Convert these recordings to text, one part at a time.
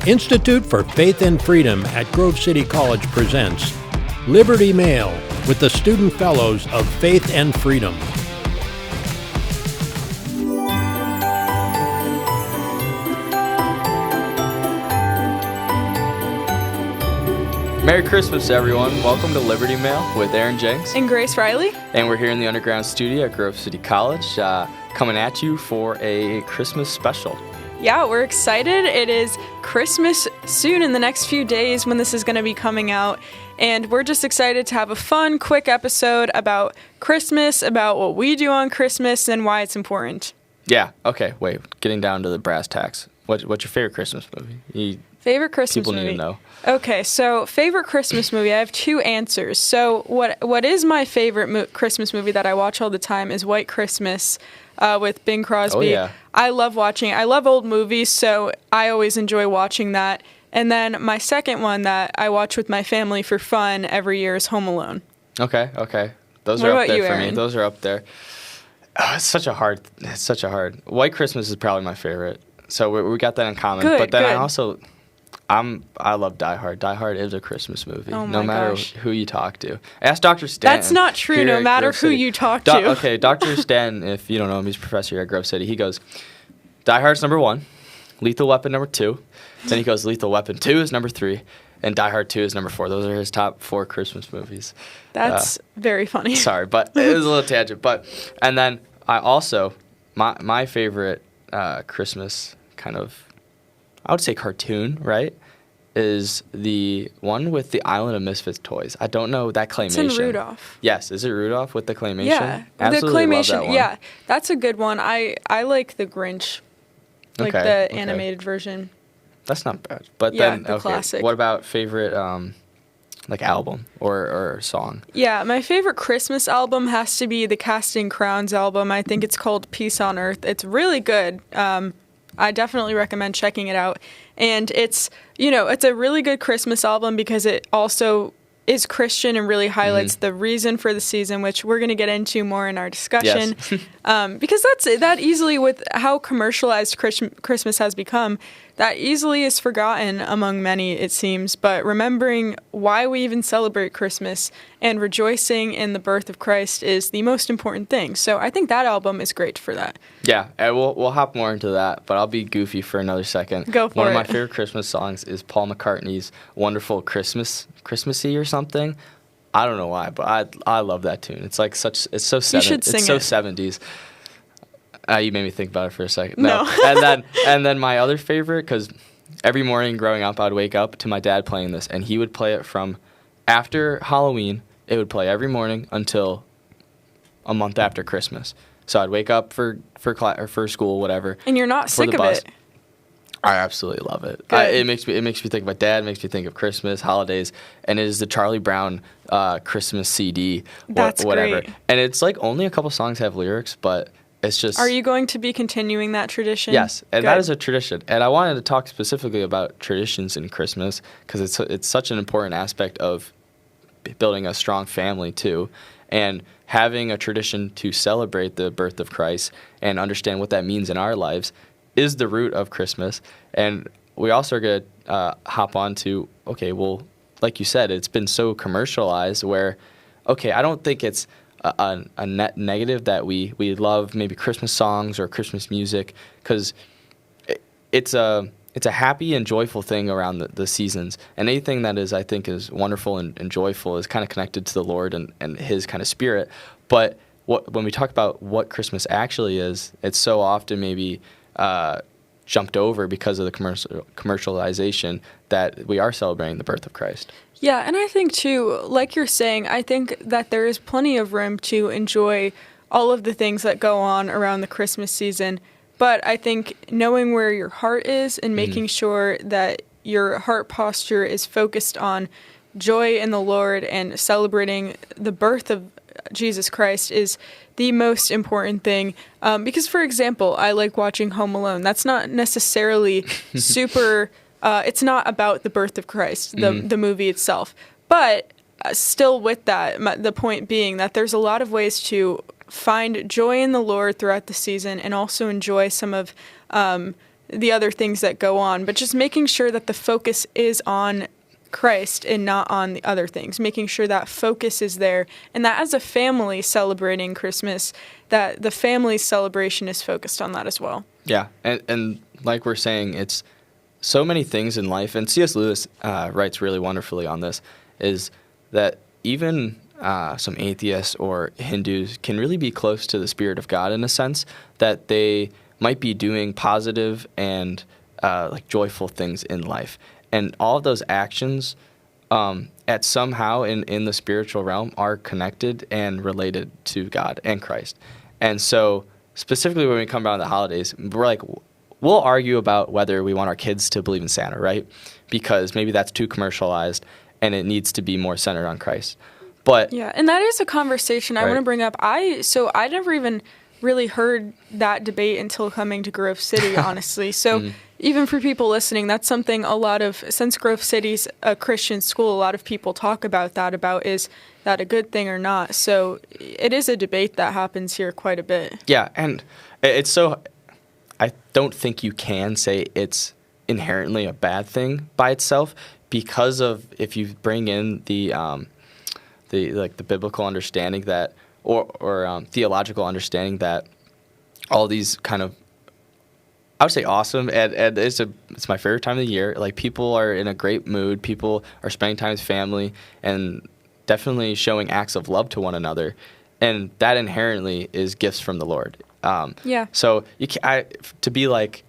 Institute for Faith and Freedom at Grove City College presents Liberty Mail with the Student Fellows of Faith and Freedom. Merry Christmas, everyone. Welcome to Liberty Mail with Aaron Jenks. And Grace Riley. And we're here in the underground studio at Grove City College, coming at you for a Christmas special. Yeah, we're excited. It is Christmas soon in the next few days when this is going to be coming out. And we're just excited to have a fun, quick episode about Christmas, about what we do on Christmas, and why it's important. Yeah, okay, wait. Getting down to the brass tacks. What's your favorite Christmas movie? Favorite Christmas movie? People need to know. Okay, so favorite Christmas movie, I have two answers. So what is my favorite Christmas movie that I watch all the time is White Christmas with Bing Crosby. Oh, yeah. I love watching it. I love old movies, so I always enjoy watching that. And then my second one that I watch with my family for fun every year is Home Alone. Okay. Those are up there for me. Those are up there. Oh, it's such a hard. White Christmas is probably my favorite. So we got that in common. Good, but then good. I love Die Hard. Die Hard is a Christmas movie. Oh no my matter gosh. who you talk to. Ask Dr. Stanton. That's not true, no matter who you talk to. Okay, Dr. Stanton, if you don't know him, he's a professor here at Grove City. He goes, Die Hard's number 1, Lethal Weapon number 2. Then he goes, Lethal Weapon 2 is number 3, and Die Hard 2 is number 4. Those are his top 4 Christmas movies. That's very funny. Sorry, but it was a little tangent. And then I also, my favorite Christmas kind of, I would say cartoon, right, is the one with the Island of Misfits toys. I don't know that claymation. It's in Rudolph. Yes, is it Rudolph with the claymation? Yeah, absolutely the claymation. love that one. Yeah, that's a good one. I like the Grinch, like the animated version. That's not bad. But yeah, then, the classic. What about favorite like album or song? Yeah, my favorite Christmas album has to be the Casting Crowns album. I think it's called Peace on Earth. It's really good. I definitely recommend checking it out. And it's a really good Christmas album because it also is Christian and really highlights the reason for the season, which we're going to get into more in our discussion. Yes. Because that easily, with how commercialized Christmas has become, that easily is forgotten among many, it seems. But remembering why we even celebrate Christmas and rejoicing in the birth of Christ is the most important thing. So I think that album is great for that. Yeah, and we'll hop more into that, but I'll be goofy for another second. Go for it. One of my favorite Christmas songs is Paul McCartney's Wonderful Christmassy or something. I don't know why, but I love that tune. It's like it's so 70s. You made me think about it for a second. No. and then my other favorite, because every morning growing up, I'd wake up to my dad playing this, and he would play it from after Halloween. It would play every morning until a month after Christmas. So I'd wake up for class or for school, whatever. And you're not sick of it. I absolutely love it. Good. It makes me think of my dad. It makes me think of Christmas, holidays, and it is the Charlie Brown Christmas CD. That's whatever. great. And it's like only a couple songs have lyrics, but it's just. Are you going to be continuing that tradition? Yes, and Good. that is a tradition. And I wanted to talk specifically about traditions in Christmas because it's such an important aspect of building a strong family too, and having a tradition to celebrate the birth of Christ and understand what that means in our lives is the root of Christmas. And we also are going to hop on to, okay, well, like you said, it's been so commercialized where, okay, I don't think it's a net negative that we love maybe Christmas songs or Christmas music, because it's a happy and joyful thing around the seasons. And anything that is, I think, is wonderful and joyful is kind of connected to the Lord and His kind of spirit. But when we talk about what Christmas actually is, it's so often maybe jumped over because of the commercialization that we are celebrating the birth of Christ. Yeah, and I think, too, like you're saying, I think that there is plenty of room to enjoy all of the things that go on around the Christmas season. But I think knowing where your heart is and making sure that your heart posture is focused on joy in the Lord and celebrating the birth of Jesus Christ is the most important thing. Because, for example, I like watching Home Alone. That's not necessarily super... it's not about the birth of Christ, the movie itself. But still with that, the point being that there's a lot of ways to find joy in the Lord throughout the season and also enjoy some of the other things that go on, but just making sure that the focus is on Christ and not on the other things, making sure that focus is there, and that as a family celebrating Christmas, that the family's celebration is focused on that as well. Yeah, and like we're saying, it's so many things in life, and C.S. Lewis writes really wonderfully on this, is that even some atheists or Hindus can really be close to the Spirit of God in a sense that they might be doing positive and like joyful things in life. And all of those actions at somehow in the spiritual realm are connected and related to God and Christ. And so specifically when we come around the holidays, we're like, we'll argue about whether we want our kids to believe in Santa, right? Because maybe that's too commercialized and it needs to be more centered on Christ. But yeah, and that is a conversation I want to bring up. I never even really heard that debate until coming to Grove City, honestly. So even for people listening, that's something since Grove City's a Christian school, a lot of people talk about is that a good thing or not? So it is a debate that happens here quite a bit. Yeah, and it's so, I don't think you can say it's inherently a bad thing by itself, because of if you bring in the biblical understanding that, or theological understanding that all these kind of, I would say awesome, and it's my favorite time of the year. Like, people are in a great mood, people are spending time with family, and definitely showing acts of love to one another, and that inherently is gifts from the Lord. So to be like,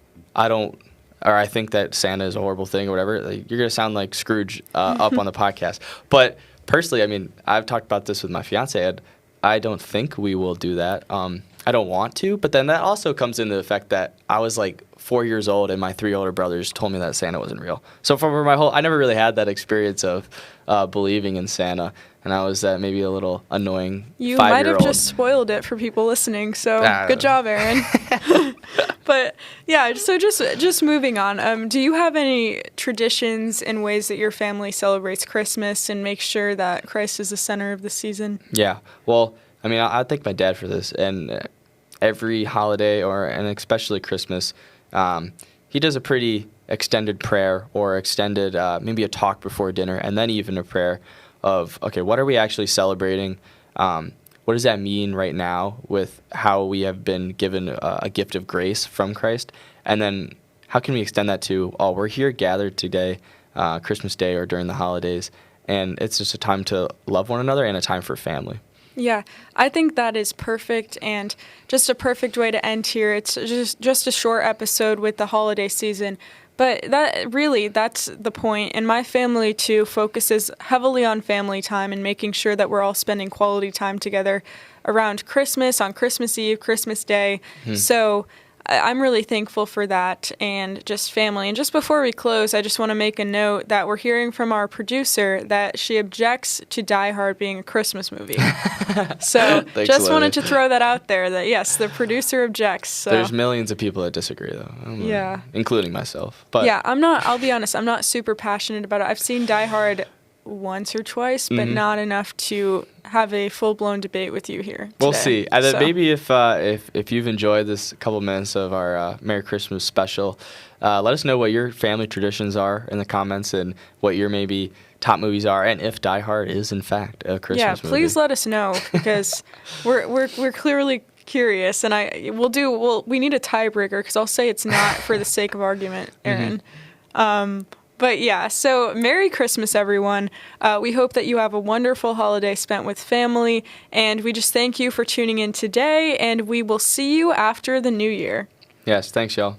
I think that Santa is a horrible thing or whatever, like, you're gonna sound like Scrooge up on the podcast. But personally, I mean, I've talked about this with my fiance, and I don't think we will do that. I don't want to, but then that also comes into the fact that I was like 4 years old and my 3 older brothers told me that Santa wasn't real. So for I never really had that experience of believing in Santa, and I was maybe a little annoying 5-year-old. You might have just spoiled it for people listening, so good job, Aaron. But yeah, so just moving on, do you have any traditions and ways that your family celebrates Christmas and makes sure that Christ is the center of the season? Yeah, well, I mean, I thank my dad for this, and every holiday, and especially Christmas, he does a pretty extended prayer, or extended maybe a talk before dinner, and then even a prayer of, okay, what are we actually celebrating? What does that mean right now with how we have been given a gift of grace from Christ? And then how can we extend that to, we're here gathered today, Christmas Day or during the holidays, and it's just a time to love one another and a time for family. Yeah, I think that is perfect, and just a perfect way to end here. It's just a short episode with the holiday season, but that's the point. And my family, too, focuses heavily on family time and making sure that we're all spending quality time together around Christmas, on Christmas Eve, Christmas Day. So I'm really thankful for that, and just family. And just before we close, I just want to make a note that we're hearing from our producer that she objects to Die Hard being a Christmas movie. So Thanks, just wanted to throw that out there, that yes, the producer objects. So. There's millions of people that disagree, though. Yeah. Including myself. But yeah, I'll be honest, I'm not super passionate about it. I've seen Die Hard once or twice, but not enough to have a full-blown debate with you here today. We'll see. And then maybe if you've enjoyed this couple minutes of our Merry Christmas special, let us know what your family traditions are in the comments, and what your maybe top movies are, and if Die Hard is in fact a Christmas movie. Yeah, please let us know, because we're clearly curious, and we need a tiebreaker, because I'll say it's not for the sake of argument, Aaron. But yeah, so Merry Christmas, everyone. We hope that you have a wonderful holiday spent with family, and we just thank you for tuning in today, and we will see you after the new year. Yes, thanks, y'all.